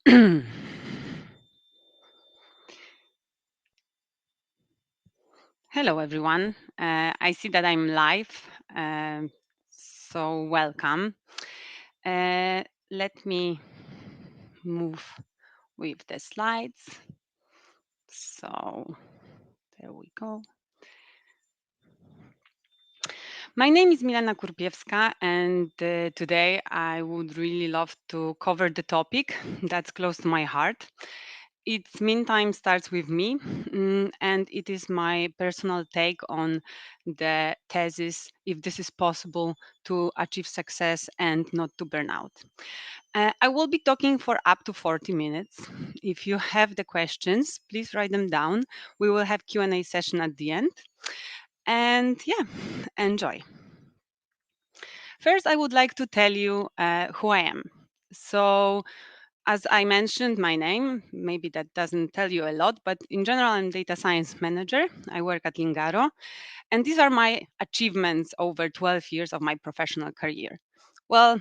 Hello, everyone. I see that I'm live, so welcome. Let me move with the slides. So there we go. My name is Milena Kurpiewska, and today I would really love to cover the topic that's close to my heart. Its meantime starts with me, and it is my personal take on the thesis if this is possible to achieve success and not to burn out. I will be talking for up to 40 minutes. If you have the questions, please write them down. We will have Q&A session at the end. And yeah, enjoy. First, I would like to tell you who I am. So, as I mentioned, my name, maybe that doesn't tell you a lot, but in general, I'm data science manager. I work at Lingaro, and these are my achievements over 12 years of my professional career. Well,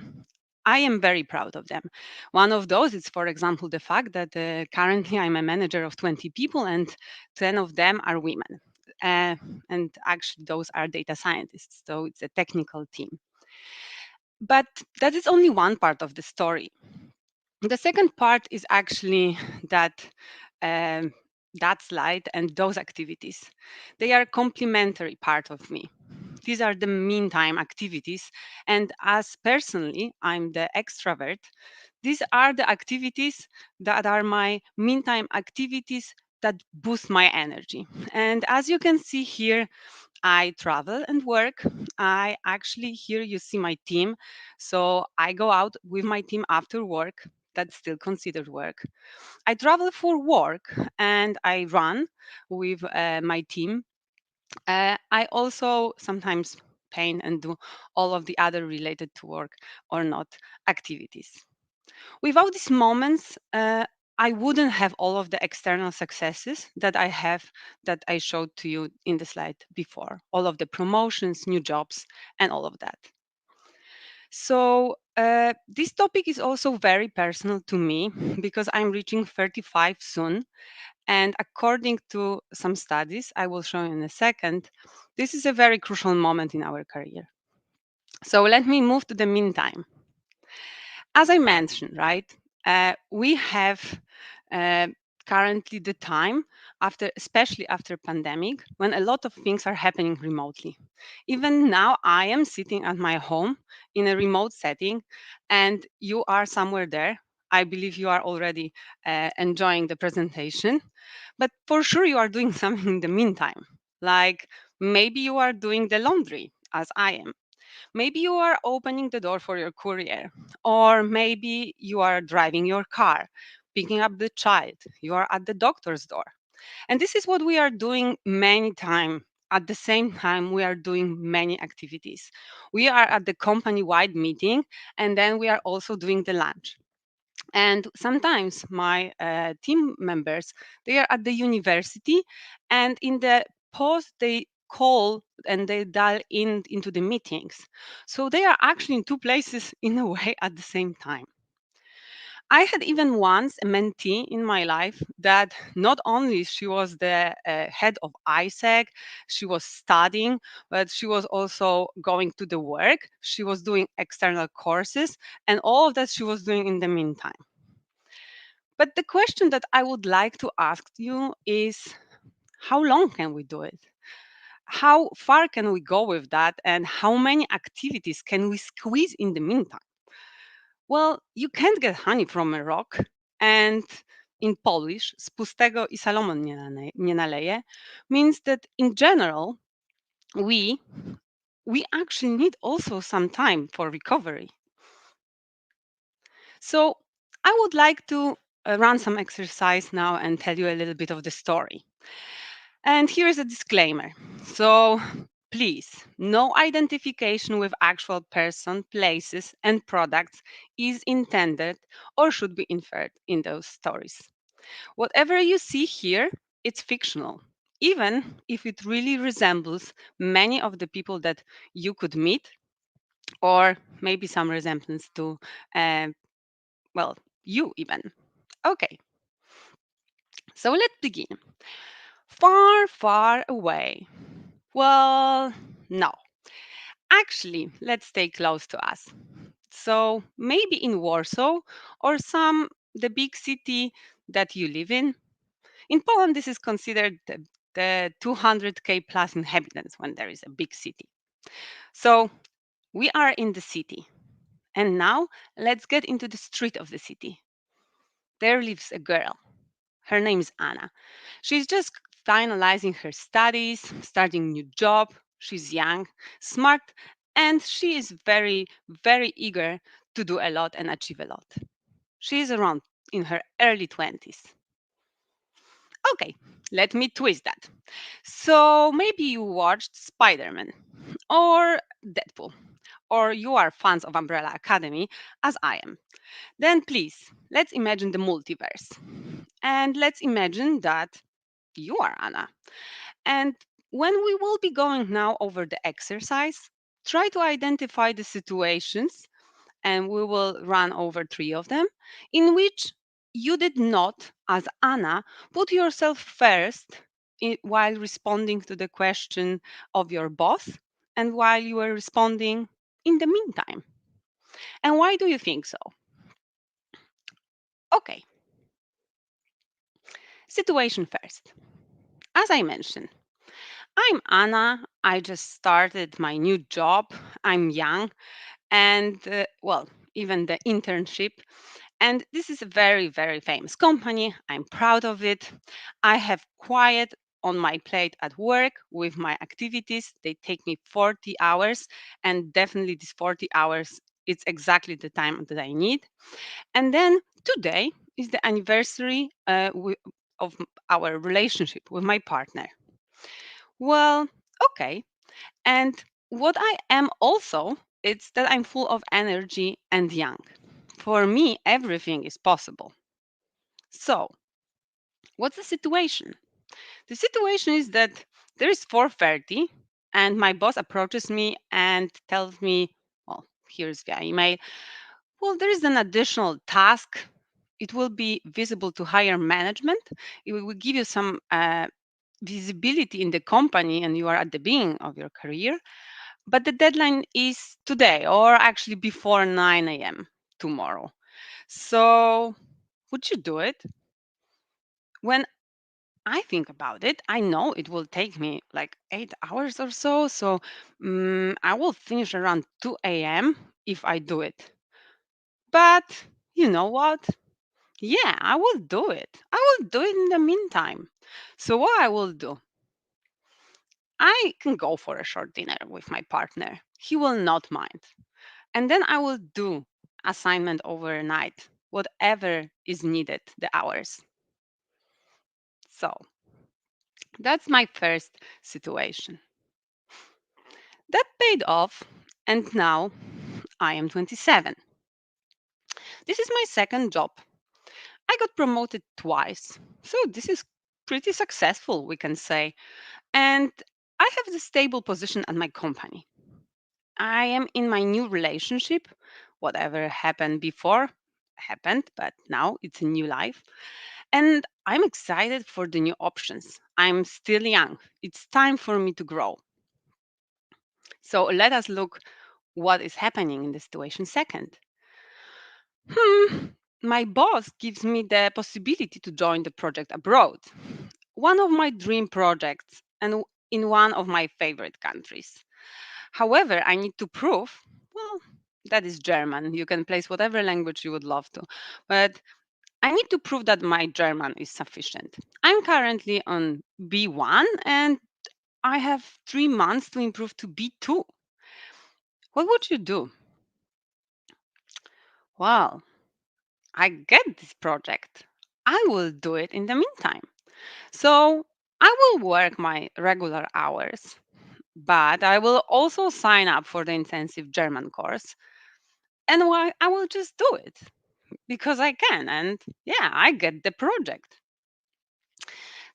I am very proud of them. One of those is, for example, the fact that currently I'm a manager of 20 people and 10 of them are women. Uh, and actually, those are data scientists, so it's a technical team. But that is only one part of the story. The second part is actually that um, that slide and those activities. They are a complementary part of me. These are the meantime activities. And as personally, I'm the extrovert, these are the activities that are my meantime activities that boost my energy. And as you can see here, I travel and work. I actually, here you see my team. So I go out with my team after work. That's still considered work. I travel for work and I run with my team. I also sometimes paint and do all of the other related to work or not activities. Without these moments, I wouldn't have all of the external successes that I have that I showed to you in the slide before, all of the promotions, new jobs, and all of that. So, this topic is also very personal to me because I'm reaching 35 soon. And according to some studies I will show you in a second, this is a very crucial moment in our career. So, let me move to the meantime. As I mentioned, right, we have uh, currently the time after, especially after pandemic, when a lot of things are happening remotely. Even now, I am sitting at my home in a remote setting, and you are somewhere there. I believe you are already enjoying the presentation, but for sure you are doing something in the meantime. Like maybe you are doing the laundry, as I am. Maybe you are opening the door for your courier, or maybe you are driving your car, picking up the child, you are at the doctor's door. And this is what we are doing many times. At the same time, we are doing many activities. We are at the company wide meeting, and then we are also doing the lunch. And sometimes my team members, they are at the university, and in the post they call and they dial in into the meetings. So they are actually in two places in a way at the same time. I had even once a mentee in my life that not only she was the head of ISEC, she was studying, but she was also going to the work. She was doing external courses, and all of that she was doing in the meantime. But the question that I would like to ask you is, how long can we do it? How far can we go with that? And how many activities can we squeeze in the meantime? Well, you can't get honey from a rock. And in Polish, z pustego i Salomon nie naleje, means that in general, we, we actually need also some time for recovery. So I would like to run some exercise now and tell you a little bit of the story. And here is a disclaimer. So please, no identification with actual person, places, and products is intended or should be inferred in those stories. Whatever you see here, it's fictional, even if it really resembles many of the people that you could meet, or maybe some resemblance to, uh, well, you even. Okay, so let's begin. Far, far away. Well, no. Actually, let's stay close to us. So maybe in Warsaw or some the big city that you live in. In Poland, this is considered the 200k plus inhabitants when there is a big city. So we are in the city. And now let's get into the street of the city. There lives a girl. Her name is Anna. She's just finalizing her studies, starting a new job. She's young, smart, and she is very, very eager to do a lot and achieve a lot. She is around in her early 20s. Okay, let me twist that. So maybe you watched Spider Man or Deadpool, or you are fans of Umbrella Academy, as I am. Then please, let's imagine the multiverse. And let's imagine that you are Anna. And when we will be going now over the exercise, try to identify the situations, and we will run over three of them, in which you did not, as Anna, put yourself first while responding to the question of your boss and while you were responding in the meantime. And why do you think so? Okay, situation first. As I mentioned, I'm Anna. I just started my new job. I'm young and, well, even the internship. And this is a very, very famous company. I'm proud of it. I have quiet on my plate at work with my activities. They take me 40 hours, and definitely these 40 hours, it's exactly the time that I need. And then today is the anniversary of our relationship with my partner. Well, okay. And what I am also, it's that I'm full of energy and young. For me, everything is possible. So, what's the situation? The situation is that there is 4:30 and my boss approaches me and tells me, well, here's via email, well, there is an additional task. It will be visible to higher management. It will give you some visibility in the company and you are at the beginning of your career. But the deadline is today, or actually before 9 a.m. tomorrow. So, would you do it? When I think about it, I know it will take me like 8 hours or so. So, I will finish around 2 a.m. if I do it. But you know what? Yeah, I will do it. I will do it in the meantime. So, what I will do, I can go for a short dinner with my partner. He will not mind. And then I will do assignment overnight, whatever is needed, the hours. So that's my first situation. That paid off, and now I am 27. This is my second job. I got promoted twice, so this is pretty successful, we can say. And I have the stable position at my company. I am in my new relationship. Whatever happened before happened, but now it's a new life. And I'm excited for the new options. I'm still young. It's time for me to grow. So let us look what is happening in the situation second. Hmm, my boss gives me the possibility to join the project abroad. One of my dream projects and in one of my favorite countries. However, I need to prove, well, that is German. You can place whatever language you would love to. But I need to prove that my German is sufficient. I'm currently on B1 and I have 3 months to improve to B2. What would you do? Well, I get this project. I will do it in the meantime. So I will work my regular hours, but I will also sign up for the intensive German course. And why I will just do it because I can. And yeah, I get the project.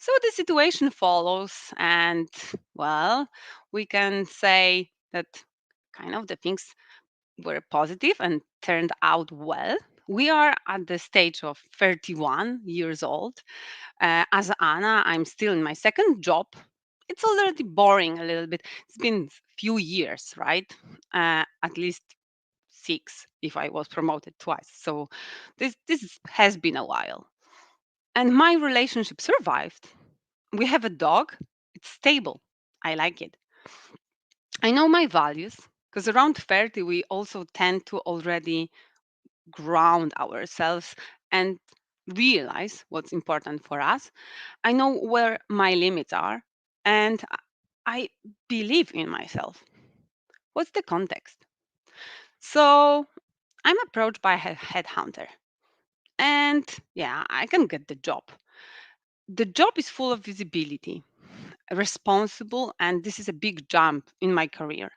So the situation follows, and well, we can say that kind of the things were positive and turned out well. We are at the stage of 31 years old. As Anna, I'm still in my second job. It's already boring a little bit. It's been few years, right? At least 6 if I was promoted twice. So this has been a while. And my relationship survived. We have a dog. It's stable. I like it. I know my values because around 30 we also tend to already ground ourselves and realize what's important for us. I know where my limits are and I believe in myself. What's the context? So I'm approached by a headhunter and yeah, I can get the job. The job is full of visibility, responsible, and this is a big jump in my career.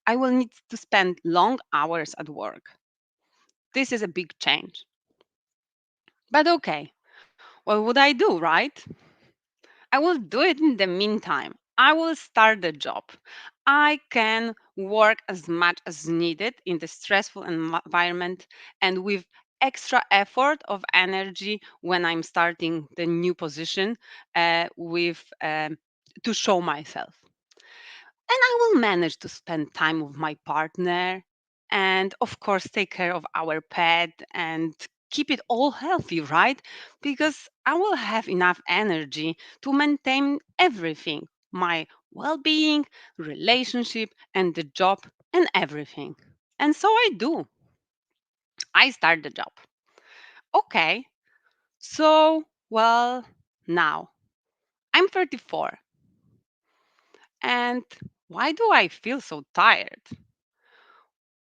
I will need to spend long hours at work. This is a big change. But okay, what would I do, right? I will do it in the meantime. I will start the job. I can work as much as needed in the stressful environment and with extra effort of energy when I'm starting the new position with to show myself. And I will manage to spend time with my partner and, of course, take care of our pet and keep it all healthy, right? Because I will have enough energy to maintain everything, my well being, relationship, and the job, and everything. And so I do. I start the job. Okay, so, well, now I'm 34. And why do I feel so tired?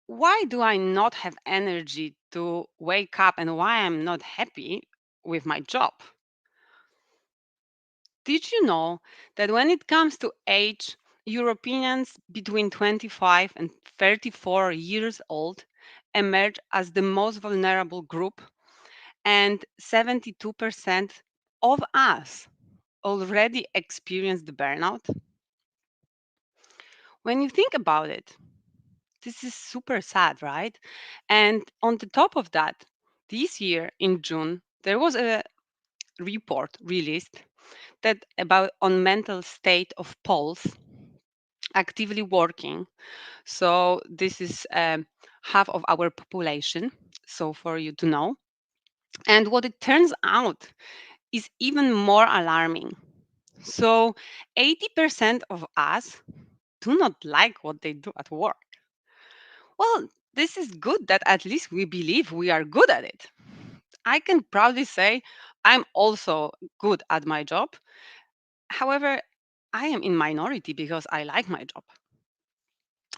Why do I not have energy to wake up and why I'm not happy with my job? Did you know that when it comes to age, Europeans between 25 and 34 years old emerge as the most vulnerable group, and 72% of us already experienced the burnout? When you think about it, this is super sad, right? And on the top of that, this year in June, there was a report released that about on mental state of Poles actively working. So this is half of our population. So for you to know, and what it turns out is even more alarming. So 80% of us do not like what they do at work. Well, this is good that at least we believe we are good at it. I can proudly say I'm also good at my job. However, I am in minority because I like my job.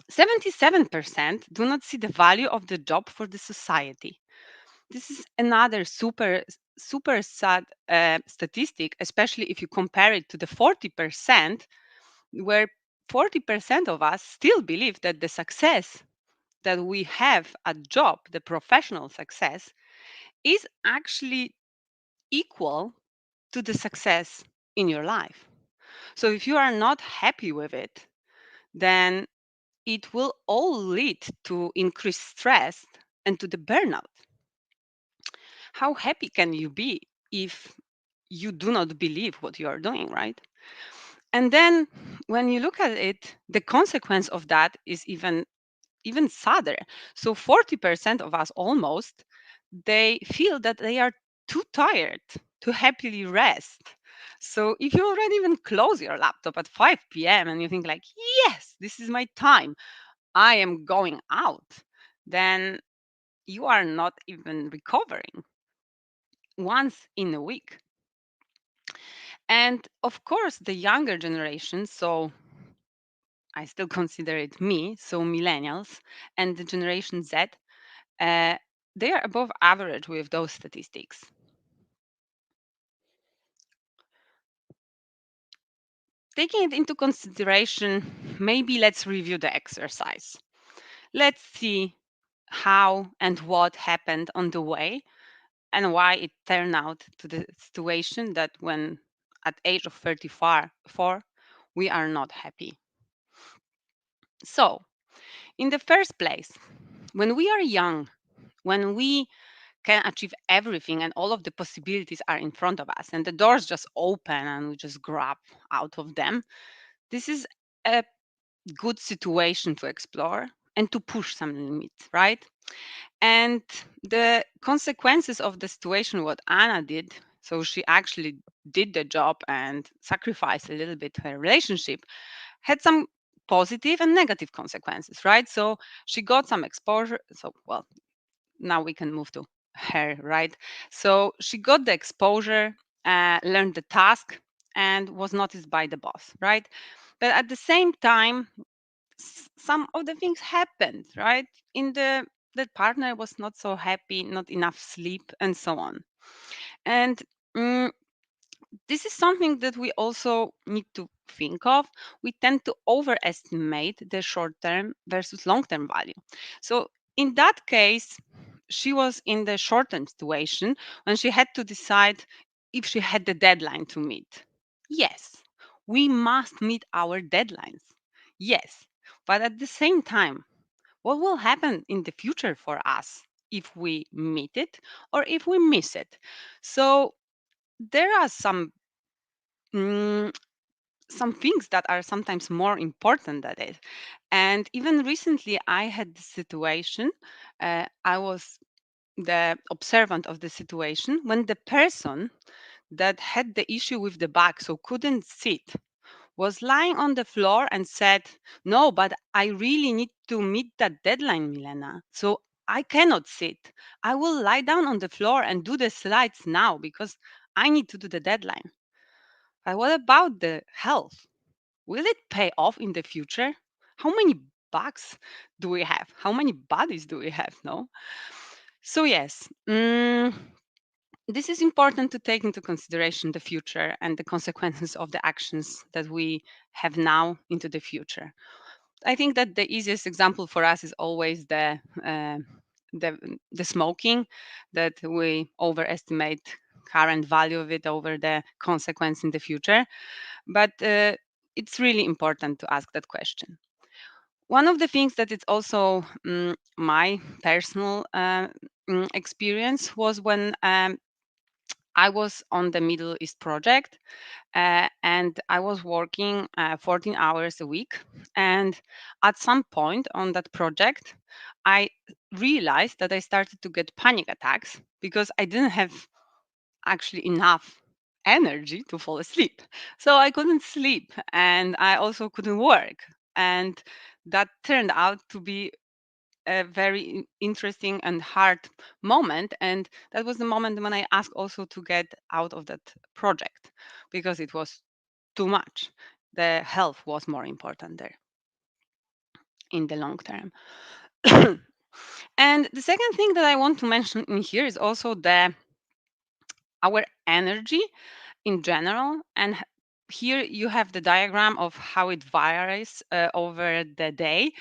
77% do not see the value of the job for the society. This is another super sad statistic, especially if you compare it to the 40%, where 40% of us still believe that the success that we have at job, the professional success, is actually equal to the success in your life. So if you are not happy with it, then it will all lead to increased stress and to the burnout. How happy can you be if you do not believe what you are doing, right? And then when you look at it, the consequence of that is even sadder. So 40% of us almost, they feel that they are too tired to happily rest. So if you already even close your laptop at 5 p.m. and you think like, yes, this is my time, I am going out, then you are not even recovering once in a week. And of course, the younger generation, so I still consider it me, so millennials and the Generation Z, uh, they are above average with those statistics. Taking it into consideration, maybe let's review the exercise. Let's see how and what happened on the way and why it turned out to the situation that when at age of 34 we are not happy. So, in the first place, when we are young, when we can achieve everything and all of the possibilities are in front of us and the doors just open and we just grab out of them. This is a good situation to explore and to push some limits, right? And the consequences of the situation, what Anna did, so she actually did the job and sacrificed a little bit her relationship, had some positive and negative consequences, right? So she got some exposure. So, well, now we can move to her, right? So she got the exposure, learned the task, and was noticed by the boss, right? But at the same time, some of the things happened, right? In the partner was not so happy, not enough sleep, and so on. And mm, this is something that we also need to think of. We tend to overestimate the short term versus long term value. So in that case, she was in the short term situation when she had to decide if she had the deadline to meet. Yes, we must meet our deadlines. Yes, but at the same time, what will happen in the future for us if we meet it or if we miss it? So there are mm, some things that are sometimes more important than it. And even recently, I had the situation. I was the observant of the situation when the person that had the issue with the back, so couldn't sit, was lying on the floor and said, "No, but I really need to meet that deadline, Milena. So I cannot sit. I will lie down on the floor and do the slides now because I need to do the deadline." But what about the health? Will it pay off in the future? How many bugs do we have? How many bodies do we have? No. So yes, this is important to take into consideration the future and the consequences of the actions that we have now into the future. I think that the easiest example for us is always the smoking, that we overestimate current value of it over the consequence in the future. But it's really important to ask that question. One of the things that it's also my personal experience was when I was on the Middle East project and I was working 14 hours a week. And at some point on that project, I realized that I started to get panic attacks because I didn't have actually enough energy to fall asleep. So I couldn't sleep and I also couldn't work. And that turned out to be a very interesting and hard moment. And that was the moment when I asked also to get out of that project because it was too much. The health was more important there in the long term. And the second thing that I want to mention in here is also the our energy in general. And here you have the diagram of how it varies over the day.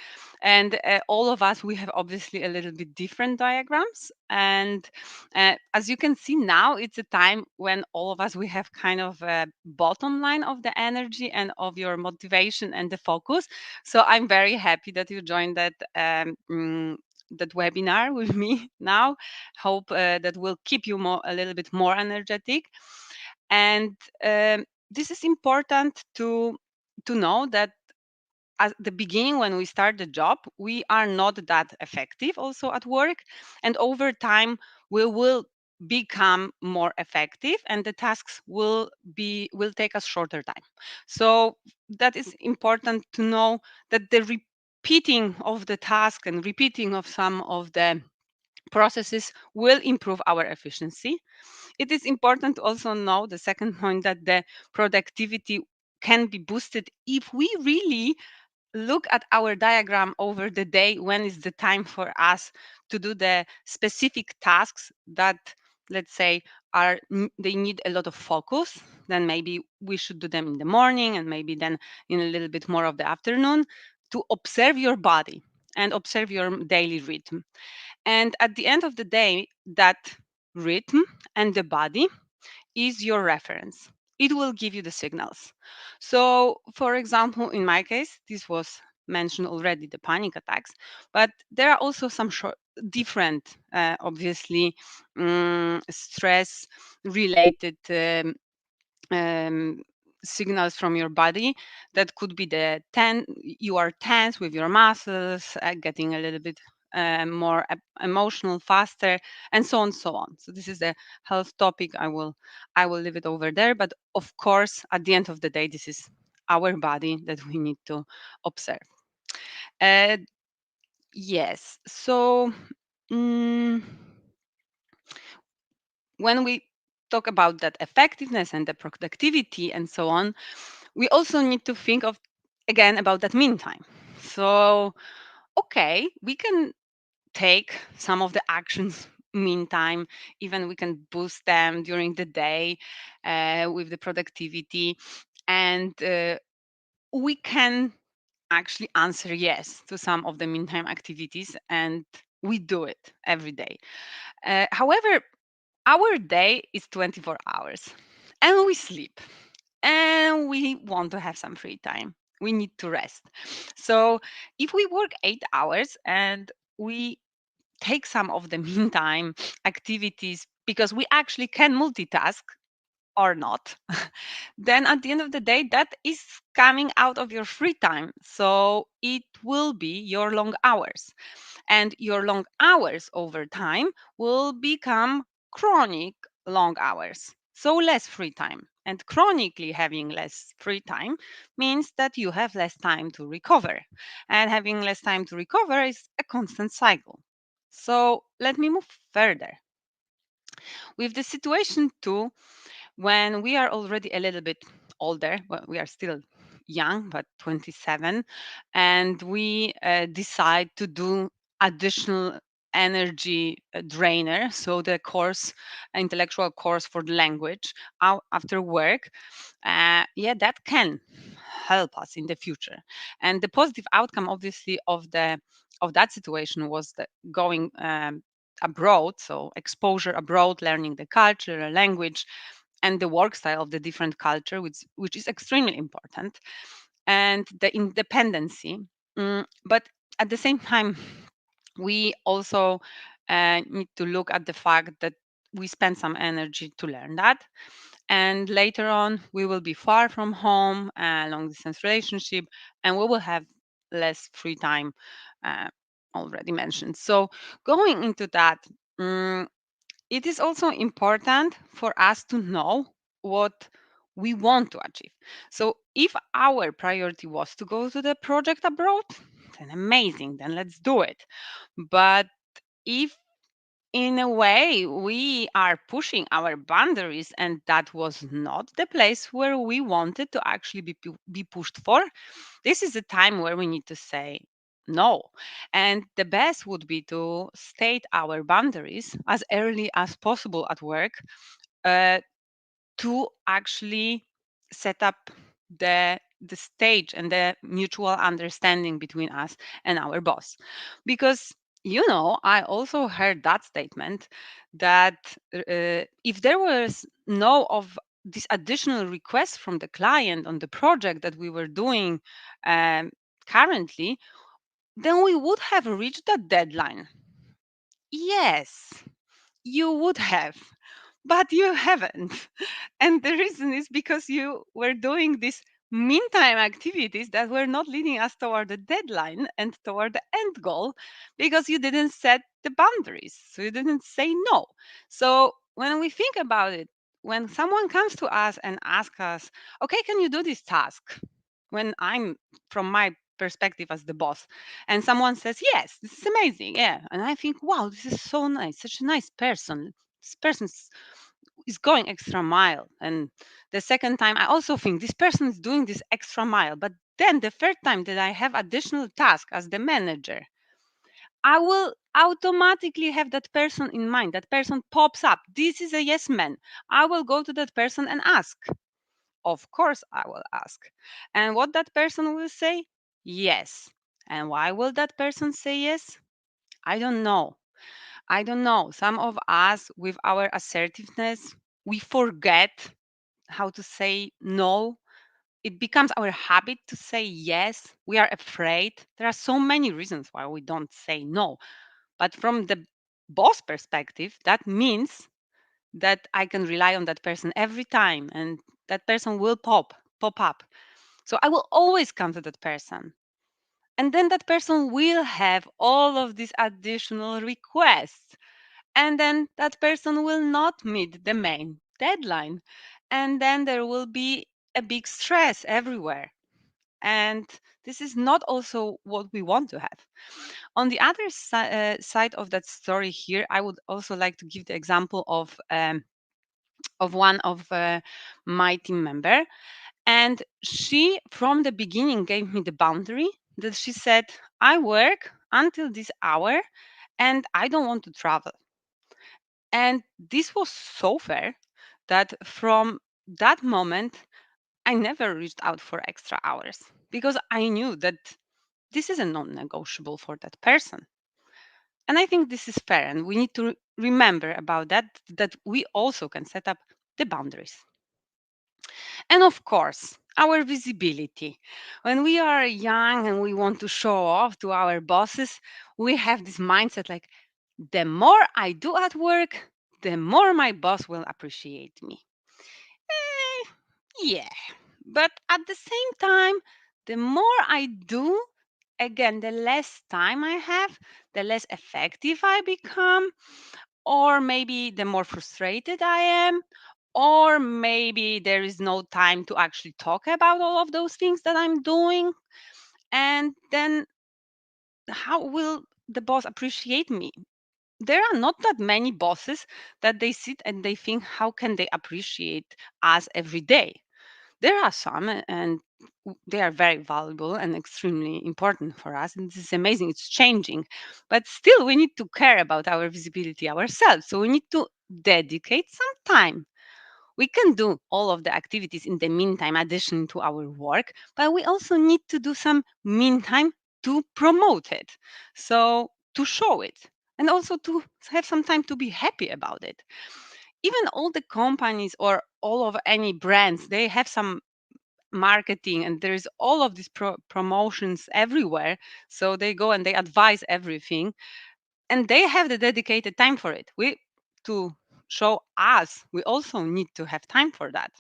And all of us, we have obviously a little bit different diagrams. And as you can see now, it's a time when all of us, we have kind of a bottom line of the energy and of your motivation and the focus. So I'm very happy that you joined that webinar with me now. Hope that will keep you more a little bit more energetic. And this is important to know that at the beginning when we start the job we are not that effective also at work, and over time we will become more effective and the tasks will take us shorter time. So that is important to know, that the repeating of the task and repeating of some of the processes will improve our efficiency. It is important to also know the second point, that the productivity can be boosted if we really look at our diagram over the day, when is the time for us to do the specific tasks that, let's say, they need a lot of focus. Then maybe we should do them in the morning and maybe then in a little bit more of the afternoon, to observe your body and observe your daily rhythm. And at the end of the day, that rhythm and the body is your reference. It will give you the signals. So, for example, in my case, this was mentioned already, the panic attacks, but there are also some different, obviously, stress related um, signals from your body. That could be you are tense with your muscles, getting a little bit more emotional faster, and so on, so on. So this is a health topic. I will leave it over there. But of course, at the end of the day, this is our body that we need to observe. Uh, yes. So. mm, when we talk about that effectiveness and the productivity and so on, we also need to think of again about that mean time. So, okay, we can take some of the actions meantime, even we can boost them during the day with the productivity, and we can actually answer yes to some of the meantime activities, and we do it every day. However, our day is 24 hours and we sleep and we want to have some free time. We need to rest. So if we work 8 hours and we take some of the meantime activities because we actually can multitask or not, then at the end of the day, that is coming out of your free time. So it will be your long hours. And your long hours over time will become chronic long hours. So less free time. And chronically having less free time means that you have less time to recover. And having less time to recover is a constant cycle. So let me move further. With the situation too, when we are already a little bit older, well, we are still young, but 27, and we decide to do additional energy drainer, so the course, intellectual course for the language after work, yeah, that can help us in the future. And the positive outcome, obviously, of that situation was that going abroad, so exposure abroad, learning the culture, the language, and the work style of the different culture, which is extremely important, and the independency. But at the same time, we also need to look at the fact that we spend some energy to learn that. And later on, we will be far from home, long distance relationship, and we will have less free time, uh, already mentioned. So, going into that, mm, it is also important for us to know what we want to achieve. So, if our priority was to go to the project abroad, then amazing, then let's do it. But if in a way we are pushing our boundaries and that was not the place where we wanted to actually be pushed for, this is the time where we need to say no. And the best would be to state our boundaries as early as possible at work, uh, to actually set up the stage and the mutual understanding between us and our boss. Because I also heard that statement that if there was no of this additional request from the client on the project that we were doing um, currently, then we would have reached that deadline. Yes, you would have, but you haven't. And the reason is because you were doing these meantime activities that were not leading us toward the deadline and toward the end goal, because you didn't set the boundaries. So you didn't say no. So when we think about it, when someone comes to us and asks us, okay, can you do this task? When I'm from my perspective as the boss, and someone says, yes, this is amazing. Yeah. And I think, wow, this is so nice, such a nice person. This person is going extra mile. And the second time, I also think this person is doing this extra mile. But then the third time that I have additional task as the manager, I will automatically have that person in mind. That person pops up. This is a yes man. I will go to that person and ask. Of course, I will ask. And what that person will say? Yes. And why will that person say yes? I don't know. I don't know. Some of us, with our assertiveness, we forget how to say no. It becomes our habit to say yes. We are afraid. There are so many reasons why we don't say no. But from the boss perspective, that means that I can rely on that person every time, and that person will pop up. So I will always come to that person. And then that person will have all of these additional requests. And then that person will not meet the main deadline. And then there will be a big stress everywhere. And this is not also what we want to have. On the other side of that story here, I would also like to give the example of one of my team member, and she from the beginning gave me the boundary that she said, I work until this hour and I don't want to travel. And this was so fair that from that moment I never reached out for extra hours, because I knew that this is a non-negotiable for that person. And I think this is fair, and we need to remember about that we also can set up the boundaries. And of course, our visibility. When we are young and we want to show off to our bosses, we have this mindset like, the more I do at work, the more my boss will appreciate me. Eh, yeah, but at the same time, the more I do, again, the less time I have, the less effective I become, or maybe the more frustrated I am, or maybe there is no time to actually talk about all of those things that I'm doing. And then how will the boss appreciate me? There are not that many bosses that they sit and they think, how can they appreciate us every day? There are some, and they are very valuable and extremely important for us. And this is amazing. It's changing. But still, we need to care about our visibility ourselves. So we need to dedicate some time. We can do all of the activities in the meantime, addition to our work, but we also need to do some meantime to promote it. So to show it, and also to have some time to be happy about it. Even all the companies or all of any brands, they have some marketing, and there's all of these promotions everywhere. So they go and they advise everything, and they have the dedicated time for it. We to show us, we also need to have time for that.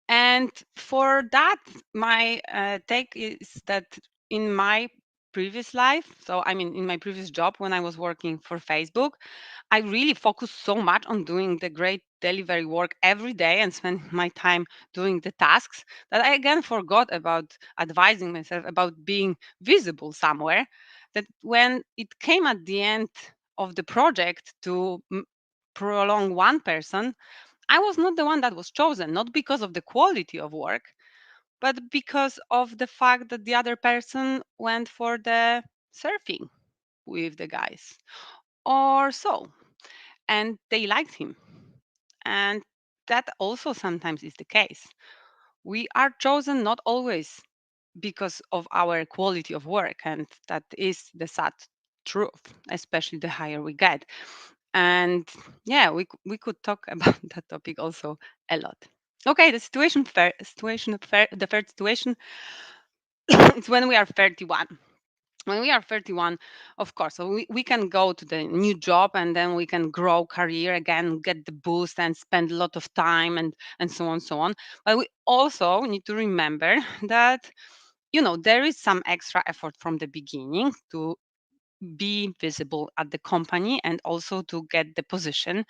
And for that, my take is that in my previous life, so I mean, in my previous job when I was working for Facebook, I really focused so much on doing the great delivery work every day and spending my time doing the tasks that I again forgot about advising myself about being visible somewhere. That when it came at the end of the project to prolong one person, I was not the one that was chosen, not because of the quality of work, but because of the fact that the other person went for the surfing with the guys or so, and they liked him. And that also sometimes is the case. We are chosen not always because of our quality of work, and that is the sad truth, especially the higher we get. And yeah, we could talk about that topic also a lot. Okay, the third situation is when we are 31. When we are 31, of course, so we can go to the new job, and then we can grow career again, get the boost and spend a lot of time, and so on, so on. But we also need to remember that, there is some extra effort from the beginning to be visible at the company and also to get the position,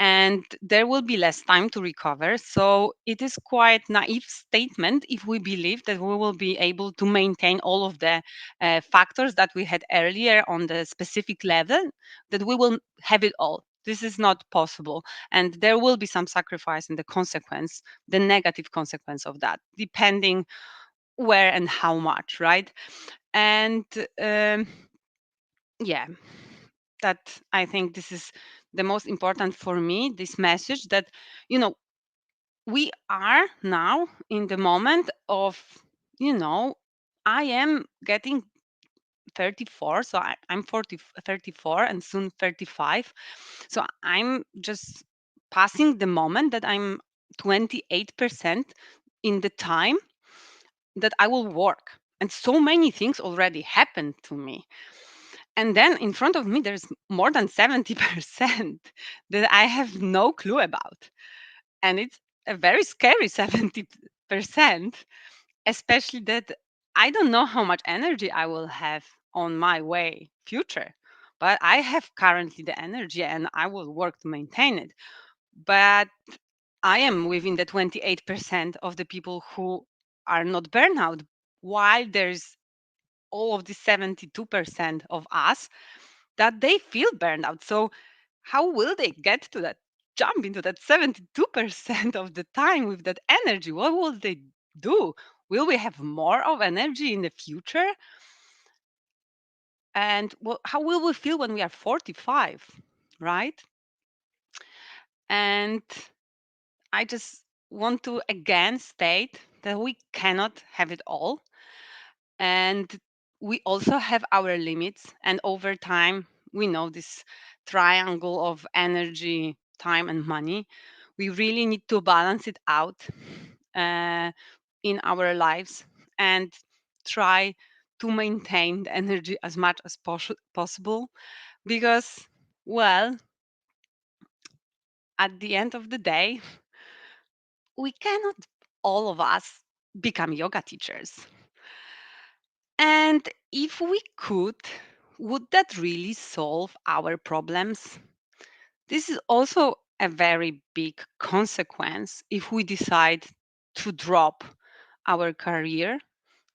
and there will be less time to recover. So it is quite naive statement if we believe that we will be able to maintain all of the factors that we had earlier on the specific level, that we will have it all. This is not possible, and there will be some sacrifice in the consequence, the negative consequence of that, depending where and how much, right? And yeah, that I think this is the most important for me, this message that, you know, we are now in the moment of, you know, I am getting 34, so I'm 34 and soon 35. So I'm just passing the moment that I'm 28% in the time that I will work. And so many things already happened to me. And then in front of me, there's more than 70% that I have no clue about. And it's a very scary 70%, especially that I don't know how much energy I will have on my way future. But I have currently the energy and I will work to maintain it. But I am within the 28% of the people who are not burnout, while there's all of the 72% of us that they feel burned out. So how will they get to that jump into that 72% of the time with that energy? What will they do? Will we have more of energy in the future? And how will we feel when we are 45, right? And I just want to again state that we cannot have it all. And we also have our limits. And over time, we know this triangle of energy, time, and money. We really need to balance it out uh, in our lives and try to maintain the energy as much as possible because, well, at the end of the day, we cannot all of us become yoga teachers. And if we could, would that really solve our problems? This is also a very big consequence if we decide to drop our career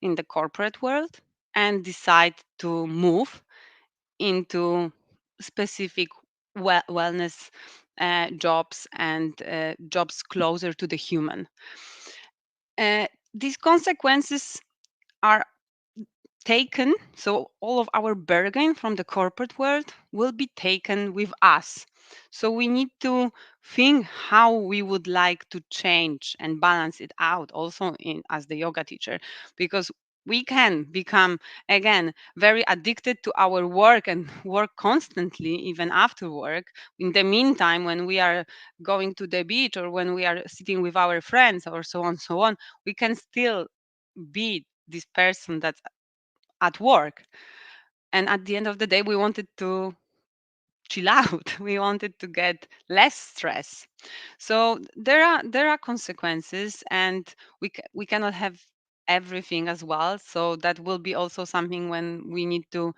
in the corporate world and decide to move into specific wellness jobs and jobs closer to the human. These consequences are taken, so all of our bargain from the corporate world will be taken with us. So we need to think how we would like to change and balance it out also in as the yoga teacher, because we can become again very addicted to our work and work constantly even after work. In the meantime, when we are going to the beach or when we are sitting with our friends or so on, we can still be this person that's at work. And at the end of the day, we wanted to chill out. We wanted to get less stress. So there are consequences, and we cannot have everything as well. So that will be also something when we need to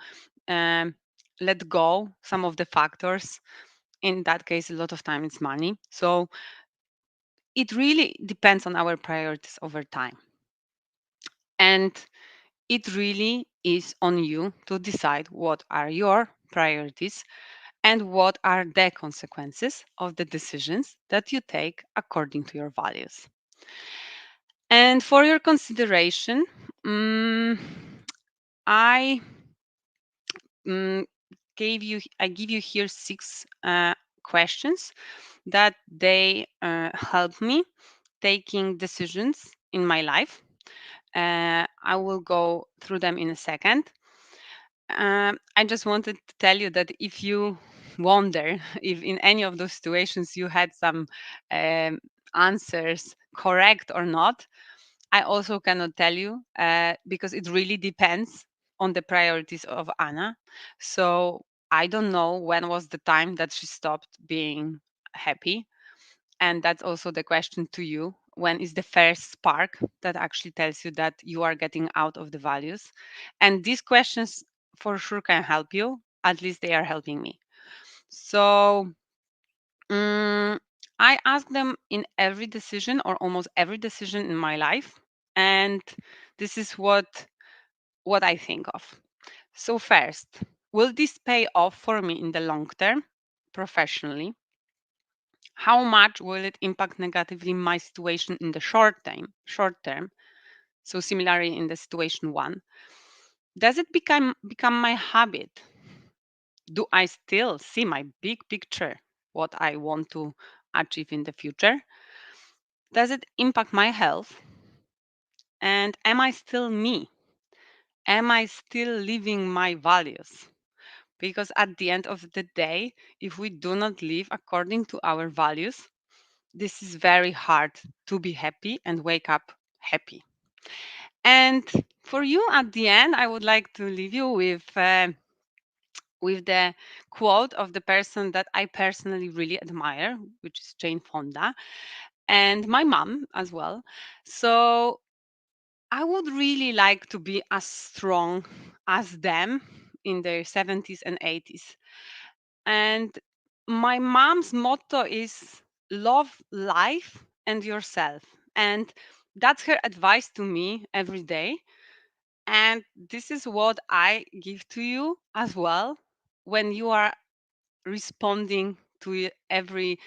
um, let go some of the factors. In that case, a lot of time it's money. So it really depends on our priorities over time. And it really is on you to decide what are your priorities and what are the consequences of the decisions that you take according to your values. And for your consideration, I mm, I give you here six questions that they help me taking decisions in my life. I will go through them in a second. I just wanted to tell you that if you wonder if in any of those situations you had some um, answers correct or not, I also cannot tell you because it really depends on the priorities of Anna. So I don't know when was the time that she stopped being happy. And that's also the question to you. When is the first spark that actually tells you that you are getting out of the values? And these questions for sure can help you. At least they are helping me. So mm, I ask them in every decision or almost every decision in my life. And this is what I think of. So first, will this pay off for me in the long term, professionally? How much will it impact negatively my situation in the short term? So similarly in the situation one, does it become my habit? Do I still see my big picture, what I want to achieve in the future? Does it impact my health? And am I still me? Am I still living my values? Because at the end of the day, if we do not live according to our values, this is very hard to be happy and wake up happy. And for you at the end, I would like to leave you with with the quote of the person that I personally really admire, which is Jane Fonda, and my mom as well. So I would really like to be as strong as them in their 70s and 80s. And my mom's motto is love life and yourself. And that's her advice to me every day. And this is what I give to you as well when you are responding to every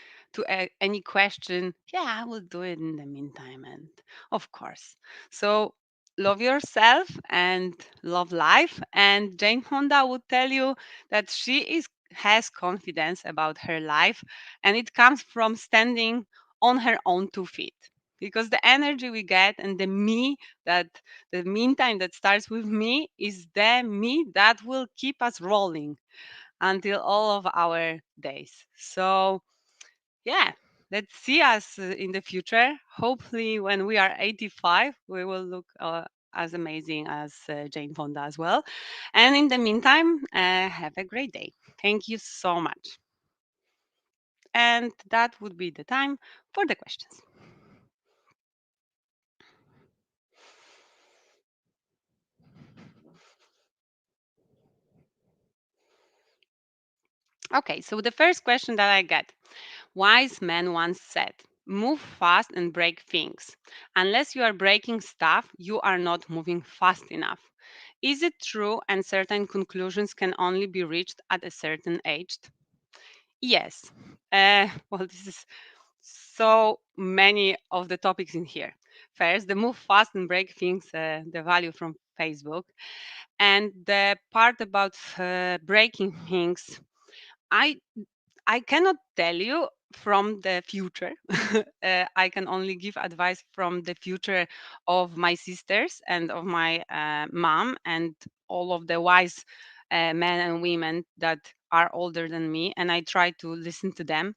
any question. Yeah, I will do it in the meantime, and of course. So love yourself and love life. And Jane Fonda would tell you that she is has confidence about her life, and it comes from standing on her own 2 feet, because the energy we get and the me that the meantime that starts with me is the me that will keep us rolling until all of our days. So, yeah, let's see us in the future. Hopefully, when we are 85, we will look as amazing as Jane Fonda as well. And in the meantime, have a great day. Thank you so much. And that would be the time for the questions. Okay, so the first question that I get: wise man once said, move fast and break things. Unless you are breaking stuff, you are not moving fast enough. Is it true and certain conclusions can only be reached at a certain age? Yes. Well, this is so many of the topics in here. First, the move fast and break things, the value from Facebook, and the part about breaking things. I I cannot tell you from the future. I can only give advice from the future of my sisters and of my mom and all of the wise men and women that are older than me, and I try to listen to them.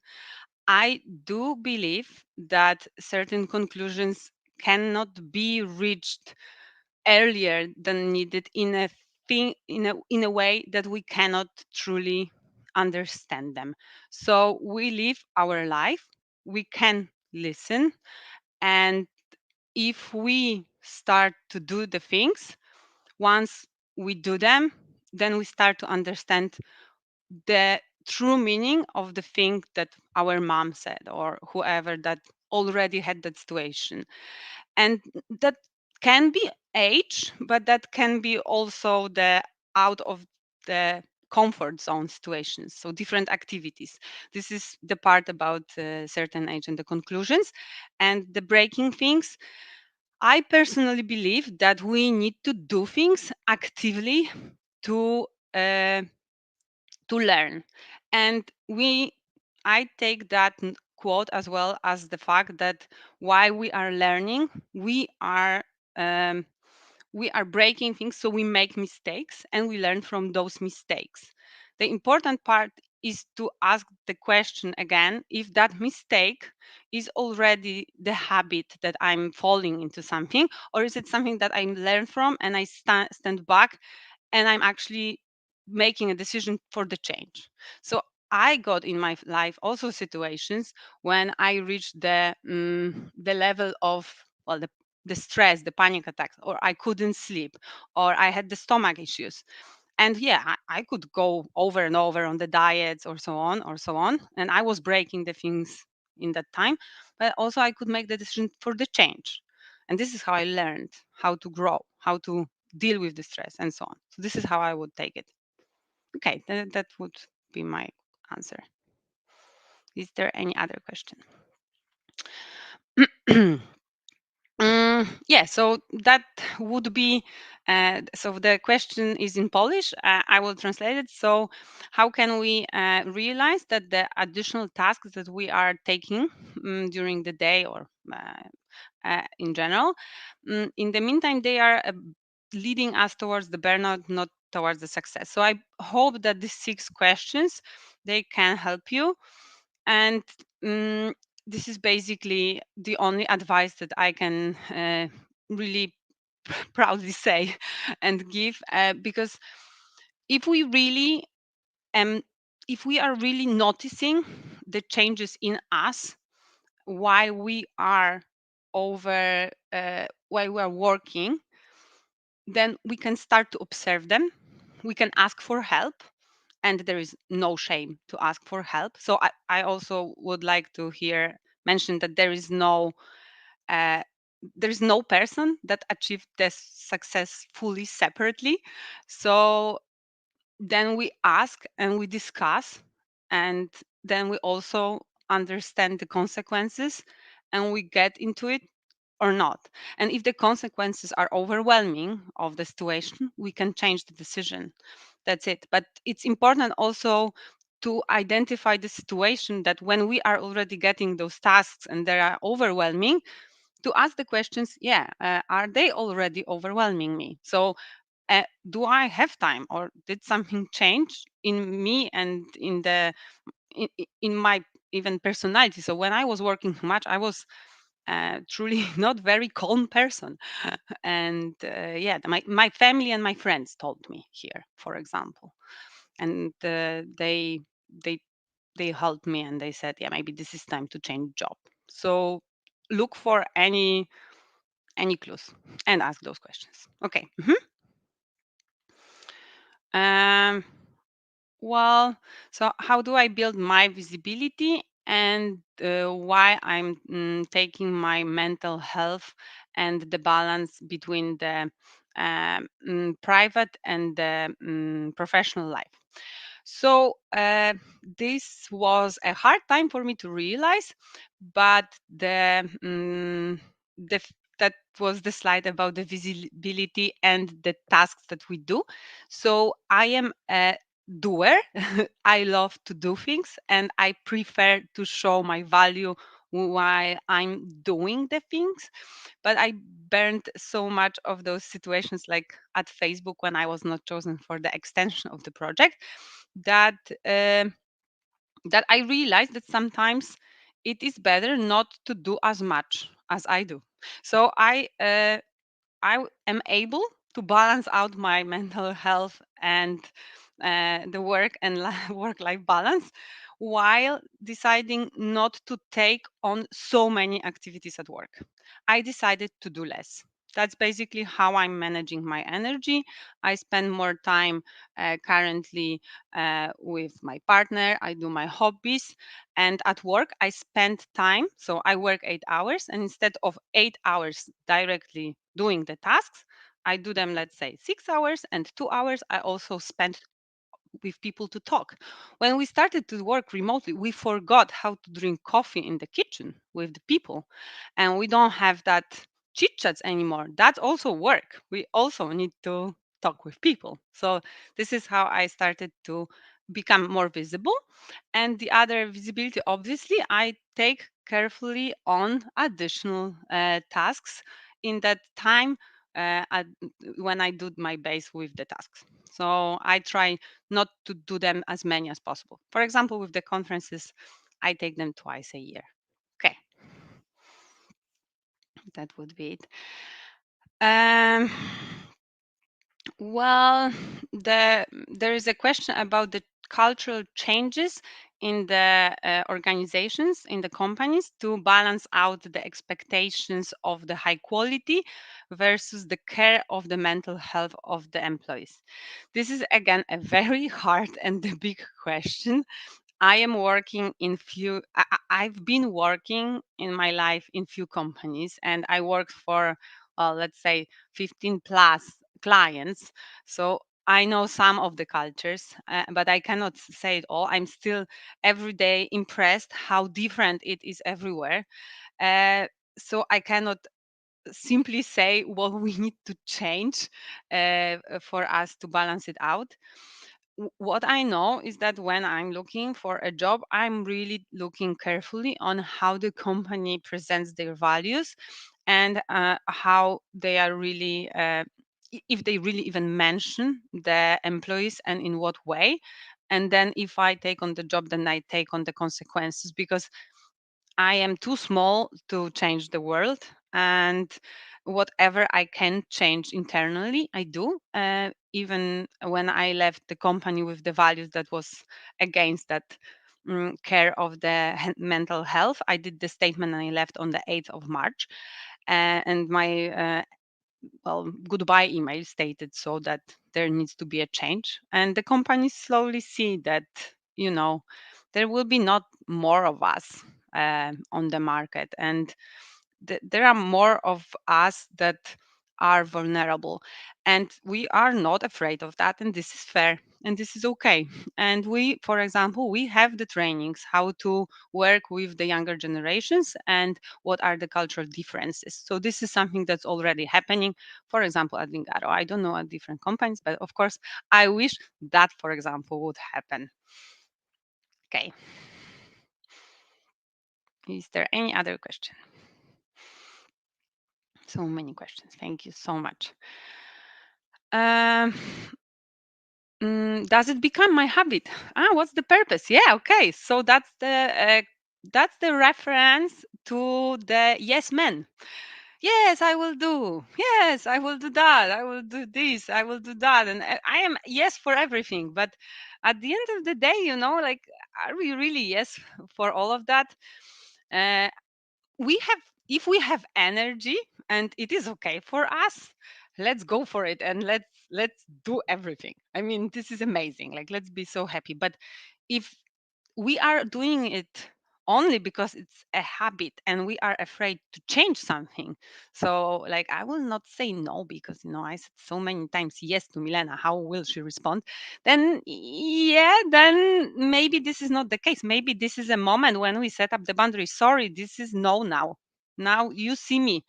I do believe that certain conclusions cannot be reached earlier than needed in a in a way that we cannot truly understand them. So we live our life, we can listen, and if we start to do the things, once we do them, then we start to understand the true meaning of the thing that our mom said or whoever that already had that situation. And that can be age, but that can be also the out of the comfort zone situations, so different activities. This is the part about certain age and the conclusions. And the breaking things, I personally believe that we need to do things actively to uh, to learn. And I take that quote as well as the fact that while we are learning, um, we are breaking things, so we make mistakes and we learn from those mistakes. The important part is to ask the question again, if that mistake is already the habit that I'm falling into something, or is it something that I learn from and I stand back and I'm actually making a decision for the change. So I got in my life also situations when I reached the level of, well, the stress, the panic attacks, or I couldn't sleep, or I had the stomach issues. And yeah, I could go over and over on the diets or so on or so on. And I was breaking the things in that time, but also I could make the decision for the change. And this is how I learned how to grow, how to deal with the stress and so on. So this is how I would take it. Okay, that would be my answer. Is there any other question? Yeah, so that would be, so the question is in Polish. I will translate it. So, how can we realize that the additional tasks that we are taking during the day or in general, in the meantime, they are leading us towards the burnout, not towards the success. So, I hope that these 6 questions they can help you. And this is basically the only advice that I can really proudly say and give, because if we really And if we are really noticing the changes in us while we are while we are working, then we can start to observe them. We can ask for help, and there is no shame to ask for help. So I also would like to here mention that uh, there is no person that achieved this success fully separately. So then we ask and we discuss, and then we also understand the consequences, and we get into it or not. And if the consequences are overwhelming of the situation, we can change the decision. That's it. But it's important also to identify the situation that when we are already getting those tasks and they are overwhelming, to ask the questions, yeah, are they already overwhelming me? So do I have time, or did something change in me and in my even personality? So when I was working too much, I was truly not very calm person. And yeah, my family and my friends told me here, for example, and they they helped me, and they said, yeah, maybe this is time to change job. So look for any clues and ask those questions. Okay. um Well, so how do I build my visibility, and why I'm taking my mental health and the balance between the private and the professional life? So this was a hard time for me to realize, but that was the slide about the visibility and the tasks that we do. So I am a doer. I love to do things, and I prefer to show my value while I'm doing the things. But I burned so much of those situations, like at Facebook when I was not chosen for the extension of the project, that that I realized that sometimes it is better not to do as much as I do. So I am able to balance out my mental health and the work and work life balance, while deciding not to take on so many activities at work. I decided to do less. That's basically how I'm managing my energy. I spend more time currently with my partner. I do my hobbies. And at work, I spend time. So I work 8 hours. And instead of 8 hours directly doing the tasks, I do them, let's say, 6 hours, and 2 hours I also spend with people to talk. When we started to work remotely, we forgot how to drink coffee in the kitchen with the people, and we don't have that chit chats anymore. That's also work. We also need to talk with people. So this is how I started to become more visible. And the other visibility, obviously, I take carefully on additional tasks in that time when I do my base with the tasks. So I try not to do them as many as possible. For example, with the conferences, I take them twice a year. Okay, that would be it. Um, well, there is a question about the cultural changes in the organizations, in the companies, to balance out the expectations of the high quality versus the care of the mental health of the employees. This is again a very hard and a big question. I am working in few. I've been working in my life in few companies, and I worked for, let's say, 15 plus clients. So I know some of the cultures, but I cannot say it all. I'm still every day impressed how different it is everywhere. Uh, so I cannot simply say what we need to change for us to balance it out. What I know is that when I'm looking for a job, I'm really looking carefully on how the company presents their values, and how they are really, if they really even mention the employees and in what way. And then if I take on the job, then I take on the consequences, because I am too small to change the world. And whatever I can change internally, I do. Even when I left the company with the values that was against that care of the mental health, I did the statement and I left on the 8th of March. And my goodbye email stated so that there needs to be a change. And the companies slowly see that, you know, there will be not more of us on the market. And there are more of us that are vulnerable, and we are not afraid of that, and this is fair and this is okay. And we, for example, we have the trainings how to work with the younger generations and what are the cultural differences. So this is something that's already happening, for example, at Lingaro. I don't know at different companies, but of course I wish that, for example, would happen. Okay, is there any other question? So many questions, thank you so much. um does it become my habit? What's the purpose? Yeah, okay. So that's the reference to the yes men. Yes, I will do. Yes, I will do that. I will do this. I will do that. And I am yes for everything. But at the end of the day, like, are we really yes for all of that? Uh, we have If we have energy and it is okay for us, let's go for it and let's do everything. I mean, this is amazing, like, let's be so happy. But if we are doing it only because it's a habit and we are afraid to change something, so, like, I will not say no because I said so many times yes to Milena. How will she respond? Then, yeah, then maybe this is not the case. Maybe this is a moment when we set up the boundary. Sorry, this is no. Now you see me,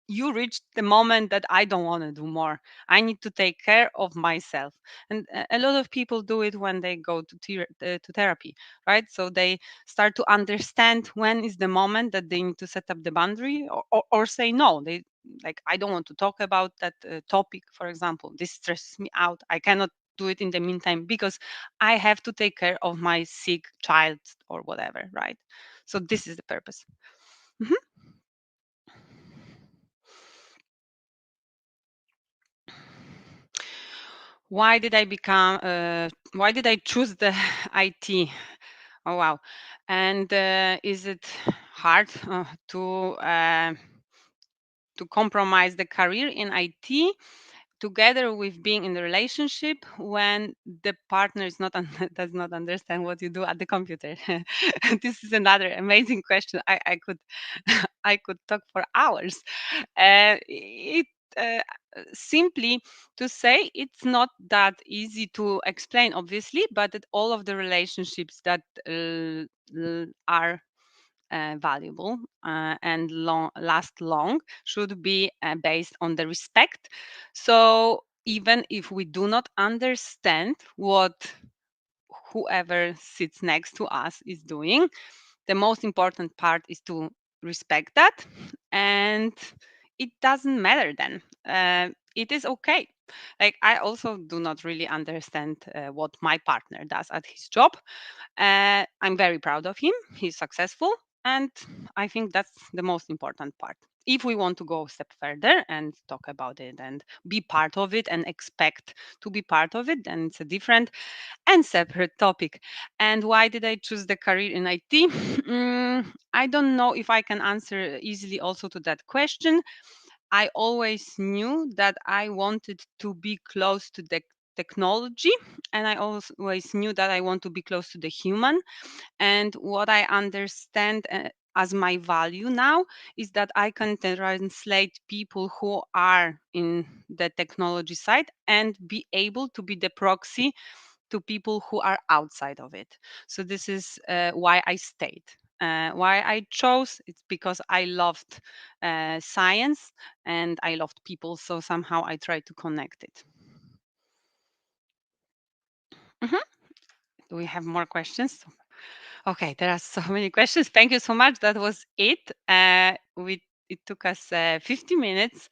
you reached the moment that I don't want to do more. I need to take care of myself. And a lot of people do it when they go to therapy, right? So they start to understand when is the moment that they need to set up the boundary, or say no. They, like, I don't want to talk about that topic, for example. This stresses me out. I cannot do it in the meantime because I have to take care of my sick child or whatever, right? So this is the purpose. Mhm. Why did I choose the IT? Oh, wow. And is it hard to compromise the career in IT together with being in the relationship when the partner is not does not understand what you do at the computer? This is another amazing question. I could I could talk for hours. It uh, Simply to say, it's not that easy to explain, obviously, but that all of the relationships that are valuable and last long should be based on the respect. So even if we do not understand what whoever sits next to us is doing, the most important part is to respect that. And it doesn't matter then. It is okay. Like, I also do not really understand what my partner does at his job. I'm very proud of him. He's successful. And I think that's the most important part. If we want to go a step further and talk about it and be part of it and expect to be part of it, then it's a different and separate topic. And why did I choose the career in IT? I don't know if I can answer easily also to that question. I always knew that I wanted to be close to the technology, and I always knew that I want to be close to the human. And what I understand as my value now is that I can translate people who are in the technology side and be able to be the proxy to people who are outside of it. So this is why I stayed. Why I chose, it's because I loved science and I loved people. So somehow I try to connect it. Mhm. Do we have more questions? Okay, there are so many questions. Thank you so much. That was it. It took us 50 minutes.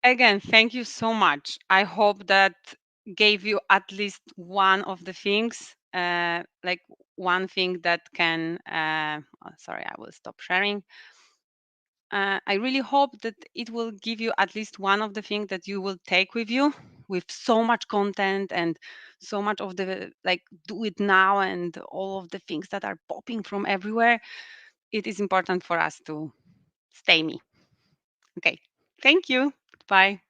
Again, thank you so much. I hope that gave you at least one of the things, like one thing that can. Sorry, I will stop sharing. I really hope that it will give you at least one of the things that you will take with you. With so much content and so much of the like do it now and all of the things that are popping from everywhere, it is important for us to stay me. Okay. Thank you. Bye.